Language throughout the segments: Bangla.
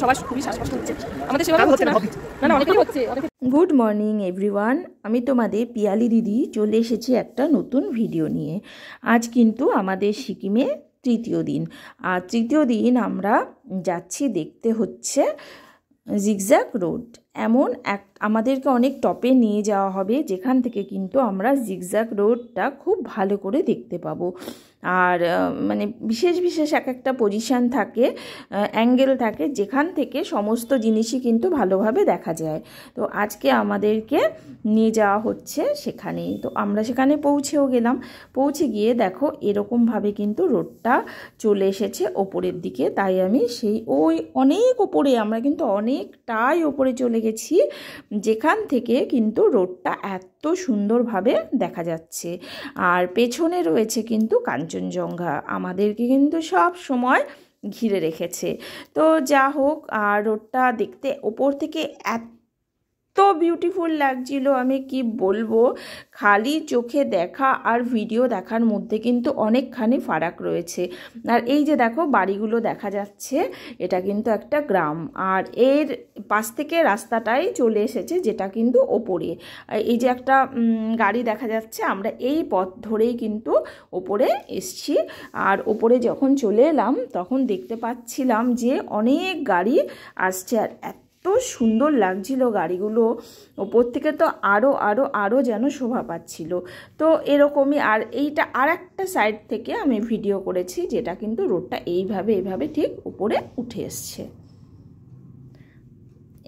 সবার খুবই শ্বাসকষ্ট হচ্ছে, আমাদের সেভাবে হচ্ছে না, না অনেকেরই হচ্ছে। গুড মর্নিং এভরিওয়ান, আমি তোমাদের পিয়ালি দিদি চলে এসেছি একটা নতুন ভিডিও নিয়ে। আজ কিন্তু আমাদের সিকিমে তৃতীয় দিন, আর তৃতীয় দিন আমরা যাচ্ছি দেখতে হচ্ছে জিগজ্যাগ রোড। এমন এক আমাদেরকে অনেক টপে নিয়ে যাওয়া হবে যেখান থেকে কিন্তু আমরা জিগজ্যাগ রোডটা খুব ভালো করে দেখতে পাবো। আর মানে বিশেষ বিশেষ এক একটা পজিশান থাকে, অ্যাঙ্গেল থাকে, যেখান থেকে সমস্ত জিনিসই কিন্তু ভালোভাবে দেখা যায়। তো আজকে আমাদেরকে নিয়ে যাওয়া হচ্ছে সেখানে। তো আমরা সেখানে পৌঁছেও গেলাম। পৌঁছে গিয়ে দেখো এরকমভাবে কিন্তু রোডটা চলে এসেছে ওপরের দিকে। তাই আমি ওই অনেক ওপরে, আমরা কিন্তু অনেকটাই ওপরে চলে গেছি, যেখান থেকে কিন্তু রোডটা এত সুন্দরভাবে দেখা যাচ্ছে। আর পেছনে রয়েছে কিন্তু কাঞ্চনজঙ্ঘা, আমাদেরকে কিন্তু সব সময় ঘিরে রেখেছে। তো যা হোক, আর রোডটা দেখতে ওপর থেকে এত বিউটিফুল লাগছিল, আমি কি বলবো। খালি চোখে দেখা আর ভিডিও দেখার মধ্যে কিন্তু অনেকখানি ফারাক রয়েছে। আর এই যে দেখো বাড়িগুলো দেখা যাচ্ছে, এটা কিন্তু একটা গ্রাম, আর এর পাশ থেকে রাস্তাটাই চলে এসেছে যেটা কিন্তু ওপরে। এই যে একটা গাড়ি দেখা যাচ্ছে, আমরা এই পথ ধরেই কিন্তু ওপরে এসছি। আর ওপরে যখন চলে এলাম তখন দেখতে পাচ্ছিলাম যে অনেক গাড়ি আসছে, আর এত সুন্দর লাগছিল গাড়িগুলো। ওপর থেকে তো আরও যেন শোভা পাচ্ছিল। তো এরকমই, আর এইটা আর একটা সাইড থেকে আমি ভিডিও করেছি, যেটা কিন্তু রোডটা এইভাবে ঠিক উপরে উঠে এসছে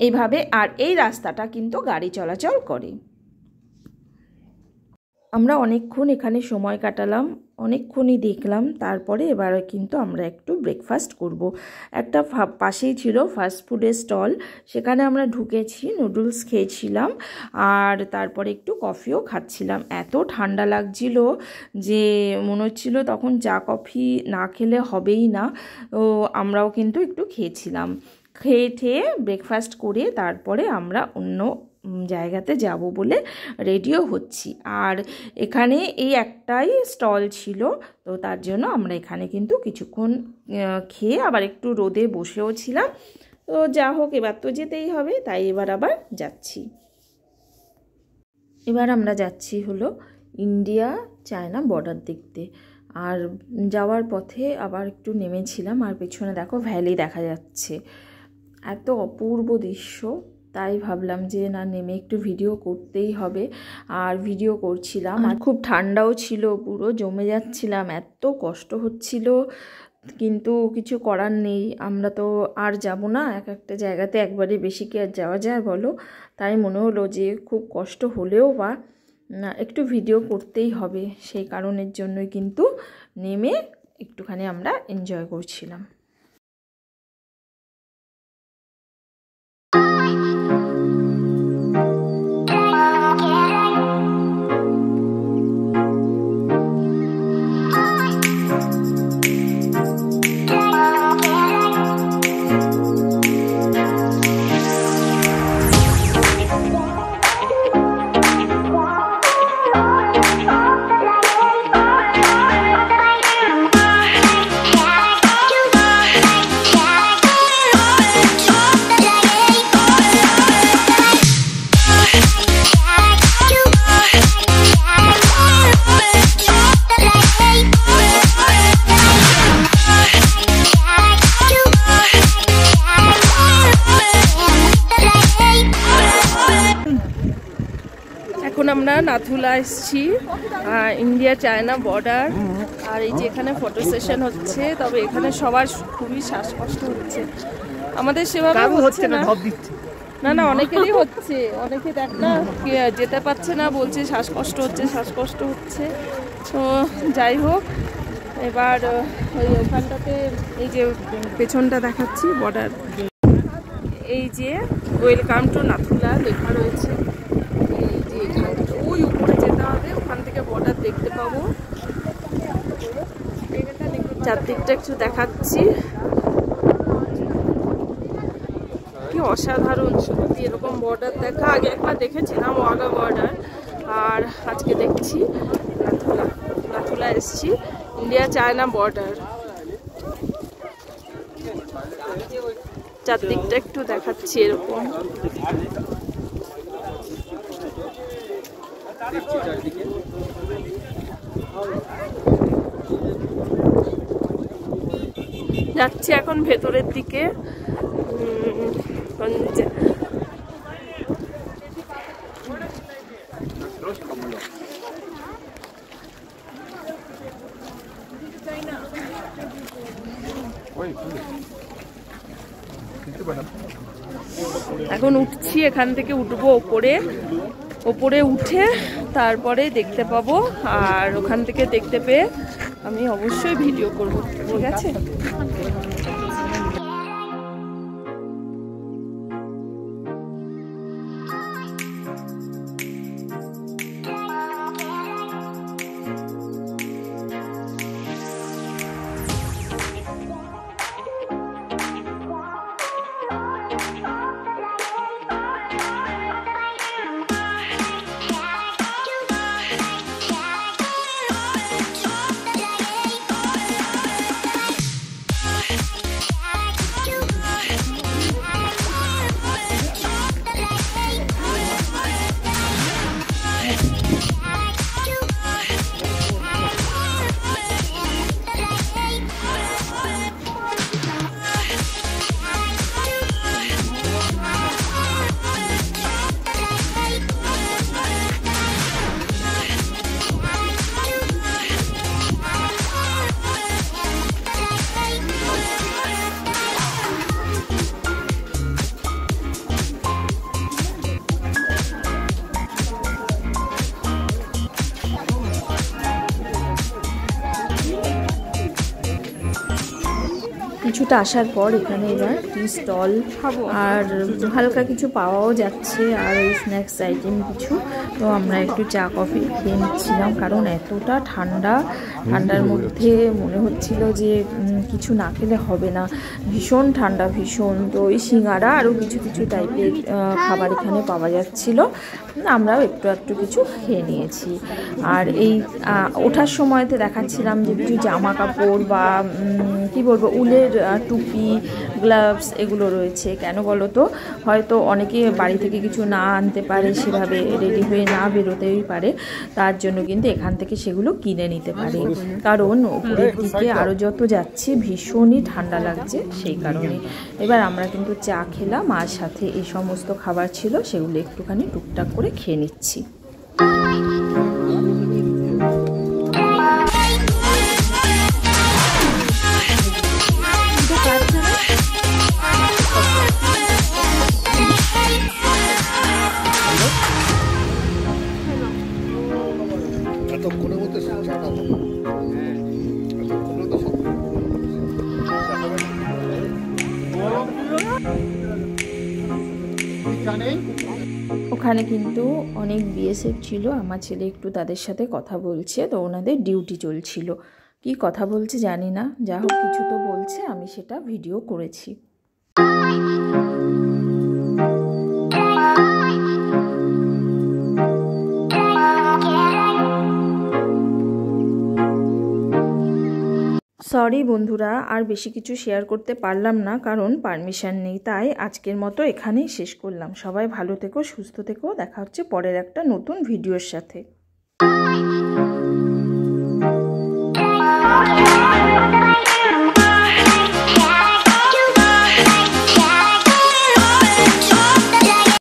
এইভাবে। আর এই রাস্তাটা কিন্তু গাড়ি চলাচল করে। আমরা অনেকক্ষণ এখানে সময় কাটালাম, অনেকক্ষণই দেখলাম। তারপরে এবারে কিন্তু আমরা একটু ব্রেকফাস্ট করব। একটা পাশেই ছিল ফাস্টফুডের স্টল, সেখানে আমরা ঢুকেছি, নুডলস খেয়েছিলাম, আর তারপরে একটু কফিও খাচ্ছিলাম। এত ঠান্ডা লাগছিল যে মনে হচ্ছিল তখন চা কফি না খেলে হবেই না। তো আমরাও কিন্তু একটু খেয়েছিলাম। খেয়ে ব্রেকফাস্ট করে তারপরে আমরা অন্য জায়গাতে যাব বলে রেডিও হচ্ছি। আর এখানে এই একটাই স্টল ছিল, তো তার জন্য আমরা এখানে কিন্তু কিছুক্ষণ খেয়ে আবার একটু রোদে বসেও ছিলাম। তো যা হোক, এবার তো যেতেই হবে, তাই এবার আবার যাচ্ছি। এবার আমরা যাচ্ছি হলো ইন্ডিয়া চায়না বর্ডার দেখতে। আর যাওয়ার পথে আবার একটু নেমেছিলাম, আর পেছনে দেখো ভ্যালি দেখা যাচ্ছে, এত অপূর্ব দৃশ্য। তাই ভাবলাম যে না, নেমে একটু ভিডিও করতেই হবে। আর ভিডিও করছিলাম, আর খুব ঠান্ডাও ছিল, পুরো জমে যাচ্ছিলাম, এত কষ্ট হচ্ছিল, কিন্তু কিছু করার নেই। আমরা তো আর যাব না, এক একটা জায়গাতে একবারে বেশি কি আর যাওয়া যায় বলো। তাই মনে হলো যে খুব কষ্ট হলেও বা একটু ভিডিও করতেই হবে, সেই কারণের জন্যই কিন্তু নেমে একটুখানি আমরা এনজয় করছিলাম। এখন আমরা নাথুলা এসেছি, ইন্ডিয়া চায়না বর্ডার। আর এই যে এখানে ফটো সেশন হচ্ছে, তবে এখানে সবার খুবই শ্বাসকষ্ট হচ্ছে, আমাদের সেভাবে হচ্ছে না। না অনেকেরই হচ্ছে, অনেকে দেখ না যেতে পারছে না, বলছে শ্বাসকষ্ট হচ্ছে। তো যাই হোক, এবার ওই ওখানটাতে এই যে পেছনটা দেখাচ্ছি বর্ডার, এই যে ওয়েলকাম টু নাথুলা লেখা রয়েছে। এই যে এখানটা ওই উপরে যেতে হবে, ওখান থেকে বর্ডার দেখতে পাবো। চারদিকটা একটু দেখাচ্ছি, কি অসাধারণ সত্যি এরকম বর্ডার দেখা। আগে একবার দেখেছিলাম ওয়াগা বর্ডার, আর আজকে দেখছি নাথুলা এসছি, ইন্ডিয়া চায়না বর্ডার। চারদিকটা একটু দেখাচ্ছি এরকম। যাচ্ছি এখন ভেতরের দিকে। এখন উঠছি, এখান থেকে উঠবো ওপরে উঠে তারপরে দেখতে পাবো। আর ওখান থেকে দেখতে পেয়ে আমি অবশ্যই ভিডিও করব, ঠিক আছে? কিছুটা আসার পর এখানে এবার টি স্টল আর হালকা কিছু পাওয়াও যাচ্ছে, আর ওই স্ন্যাক্স আইটেম কিছু। তো আমরা একটু চা কফি খেয়ে নিচ্ছিলাম, কারণ এতটা ঠান্ডার মধ্যে মনে হচ্ছিল যে কিছু না খেলে হবে না, ভীষণ ঠান্ডা ভীষণ। তো ওই সিঙ্গারা আরও কিছু টাইপের খাবার এখানে পাওয়া যাচ্ছিল, আমরাও একটু কিছু খেয়ে নিয়েছি। আর এই ওঠার সময়তে দেখাচ্ছিলাম যে কিছু জামা কাপড় বা কি বলবো উলের টুপি, গ্লাভস এগুলো রয়েছে। কেন বলো তো, হয়তো অনেকে বাড়ি থেকে কিছু না আনতে পারে, সেভাবে রেডি হয়ে না বেরোতেই পারে, তার জন্য কিন্তু এখান থেকে সেগুলো কিনে নিতে পারে। কারণ উপরের দিকে আরও যত যাচ্ছি ভীষণই ঠান্ডা লাগছে, সেই কারণে। এবার আমরা কিন্তু চা খেলাম, আর সাথে এই সমস্ত খাবার ছিল, সেগুলো একটুখানি টুকটাক করে খেয়ে নিচ্ছি। ওখানে কিন্তু অনেক বিএসএফ ছিল, আমার ছেলে একটু তাদের সাথে কথা বলছে, তো ওনাদের ডিউটি চলছিল। কি কথা বলছে জানি না, যা হোক কিছু তো বলছে, আমি সেটা ভিডিও করেছি। সরি বন্ধুরা, আর বেশি কিছু শেয়ার করতে পারলাম না, কারণ পারমিশন নেই। তাই আজকের মতো এখানেই শেষ করলাম। সবাই ভালো থেকো, সুস্থ থেকো, দেখা হচ্ছে পরের একটা নতুন ভিডিওর সাথে।